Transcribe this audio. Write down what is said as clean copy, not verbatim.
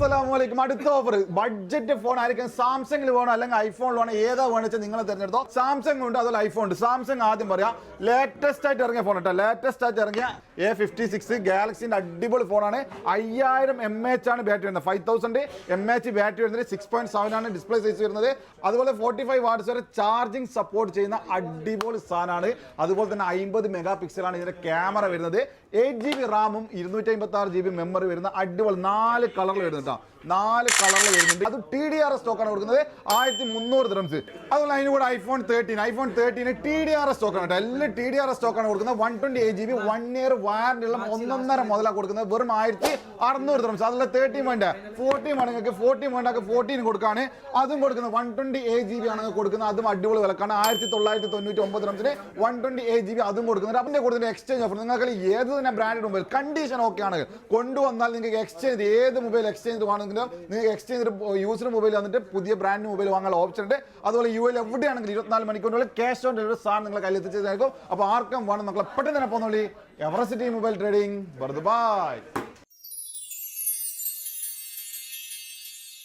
അസ്സലാമലൈക്കും. അടുത്ത offer budget phone ആയിരിക്കും. സാംസങ്ങിൽ വേണോ അല്ലെങ്കിൽ ഐഫോണിൽ വേണോ, ഏതാ വേണമെന്ന് നിങ്ങൾ തിരഞ്ഞെടുത്തോ. സാംസങ് ഉണ്ട്, അതുപോലെ ഐഫോൺ ഉണ്ട്. സാംസങ് ആദ്യം പറയാം, ലേറ്റസ്റ്റ് ആയിട്ട് ഇറങ്ങിയ ഫോൺ കേട്ടോ. ലേറ്റസ്റ്റ് ആയിട്ട് ഇറങ്ങിയ A56 ഗാലക്സിന്റെ അടിപൊളി ഫോണാണ്. 5000 mAh ആണ് ബാറ്ററി വരുന്നത്. 5000 mAh ബാറ്ററി വരുന്നത്. 6.7 ആണ് ഡിസ്പ്ലേ സൈസ് വരുന്നത്. അതുപോലെ 45 വാട്ട്സ് വരെ ചാർജിങ് സപ്പോർട്ട് ചെയ്യുന്ന അടിപൊളി സാധനമാണ്. അതുപോലെ തന്നെ 50 മെഗാ പിക്സലാണ് ഇതിന്റെ ക്യാമറ വരുന്നത്. 8GB റാമും 256GB മെമ്മറി വരുന്ന അടിപൊളി 4 കളറിൽ വരുന്നുണ്ട്. 4 കളറിൽ വരുന്നുണ്ട്. അത് TDRS സ്റ്റോക്കാണ് കൊടുക്കുന്നത്. 1300 ദിർഹംസ്. അതുപോലെ അതിന് കൂടെ ഐഫോൺ 13 TDRS സ്റ്റോക്കാണ് കേട്ടോ. എല്ലാം TDRS സ്റ്റോക്കാണ് കൊടുക്കുന്നത്. 128GB 1 ഇയർ വാറന്റി ഉള്ള 1.5 മുതലാണ് കൊടുക്കുന്നത്. വെറും 1600 ദിർഹംസ്. അതുപോലെ 13 വേണ്ട 14 വേണമെങ്കിൽ 14 വേണ്ടൊക്കെ 14 കൊടുക്കാണ്. അതും കൊടുക്കുന്നത് 128GB ആണ് കൊടുക്കുന്നത്. അതും അടിപൊളി വിലക്കാണ്. 1999 ദിർഹംസിന് 128GB അതും കൊടുക്കുന്നത്. അതിന്റെ കൂടുതൽ എക്സ്ചേഞ്ച് ഓഫർ. നിങ്ങൾക്ക് ഏത് തന്നെ ബ്രാൻഡ് മൊബൈൽ കണ്ടീഷൻ ഓക്കെ ആണ് കൊണ്ടുവന്നാൽ നിങ്ങൾക്ക് എക്സ്ചേഞ്ച് ഏത് മൊബൈൽ എക്സ്ചേഞ്ച് വേണമെങ്കിലും നിങ്ങൾക്ക് എക്സ്ചേഞ്ച് യൂസർ മൊബൈൽ വന്നിട്ട് പുതിയ ബ്രാൻഡ് മൊബൈൽ വാങ്ങാനുള്ള ഓപ്ഷൻ ഉണ്ട്. അതുപോലെ UAE എവിടെയാണെങ്കിലും 24 മണിക്കൂറിനുള്ളിൽ ക്യാഷ് ഓൺ ഡെലിവറി സാധനം നിങ്ങളെ കയ്യിൽ എത്തിച്ചതായിരിക്കും. അപ്പോൾ ആർക്കും വേണം, മക്കളെ പെട്ടെന്ന് തന്നെ പോകുന്നുള്ളൂ. എവറസിറ്റി മൊബൈൽ ട്രേഡിംഗ്. ബൈ.